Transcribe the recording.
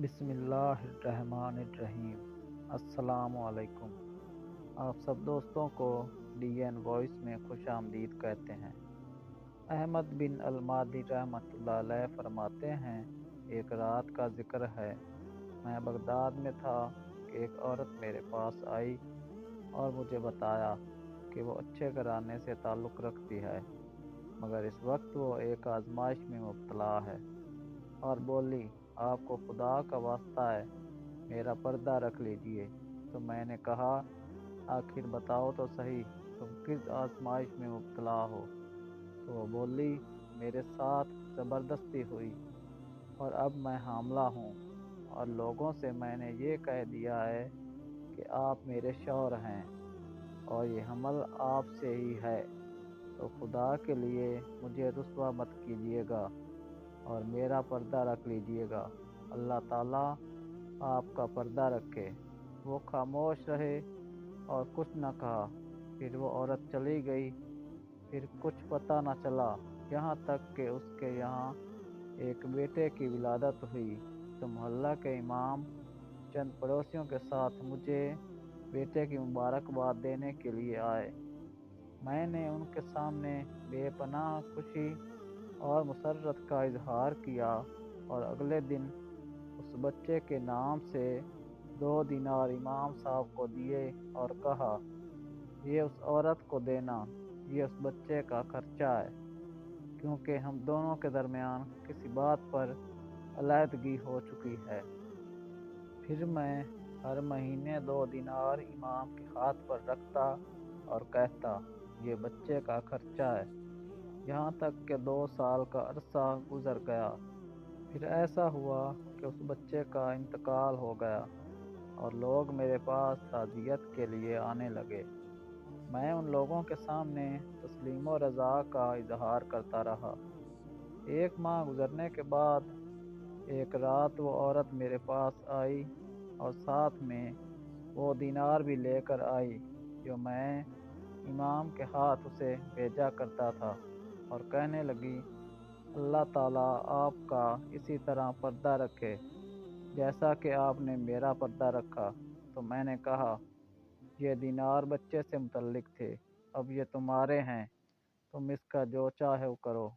बिस्मिल्लाहिर्रहमानिर्रहीम। अस्सलाम वालेकुम। आप सब दोस्तों को DN वॉइस में खुश आमदीद कहते हैं। अहमद बिन अलमादी रहमतुल्लाह अलैह फरमाते हैं, एक रात का जिक्र है, मैं बगदाद में था कि एक औरत मेरे पास आई और मुझे बताया कि वो अच्छे घराने से ताल्लुक़ रखती है, मगर इस वक्त वो एक आजमाइश में मुब्तला है, और बोली, आपको खुदा का वास्ता है, मेरा पर्दा रख लीजिए। तो मैंने कहा, आखिर बताओ तो सही, तुम किस आजमाइश में मुब्तला हो? तो वो बोली, मेरे साथ ज़बरदस्ती हुई और अब मैं हामला हूँ, और लोगों से मैंने ये कह दिया है कि आप मेरे शौहर हैं और ये हमल आपसे ही है। तो खुदा के लिए मुझे रुस्वा मत कीजिएगा और मेरा पर्दा रख लीजिएगा। अल्लाह ताला आपका पर्दा रखे। वो खामोश रहे और कुछ न कहा। फिर वो औरत चली गई। फिर कुछ पता न चला, यहाँ तक कि उसके यहाँ एक बेटे की विलादत हुई। तो मोहल्ला के इमाम चंद पड़ोसियों के साथ मुझे बेटे की मुबारकबाद देने के लिए आए। मैंने उनके सामने बेपनाह खुशी और मुसर्रत का इजहार किया और अगले दिन उस बच्चे के नाम से 2 दिनार इमाम साहब को दिए और कहा, ये उस औरत को देना, ये उस बच्चे का खर्चा है, क्योंकि हम दोनों के दरमियान किसी बात पर अलहदगी हो चुकी है। फिर मैं हर महीने 2 दिनार इमाम के हाथ पर रखता और कहता, ये बच्चे का खर्चा है। यहाँ तक कि 2 साल का अरसा गुजर गया। फिर ऐसा हुआ कि उस बच्चे का इंतकाल हो गया और लोग मेरे पास ताज़ियत के लिए आने लगे। मैं उन लोगों के सामने तस्लीम व रज़ा का इजहार करता रहा। 1 माह गुजरने के बाद एक रात वो औरत मेरे पास आई और साथ में वो दिनार भी लेकर आई जो मैं इमाम के हाथ उसे भेजा करता था, और कहने लगी, अल्लाह ताला आपका इसी तरह पर्दा रखे जैसा कि आपने मेरा पर्दा रखा। तो मैंने कहा, ये दिनार बच्चे से मुतल्लिक थे, अब ये तुम्हारे हैं, तुम इसका जो चाहे वो करो।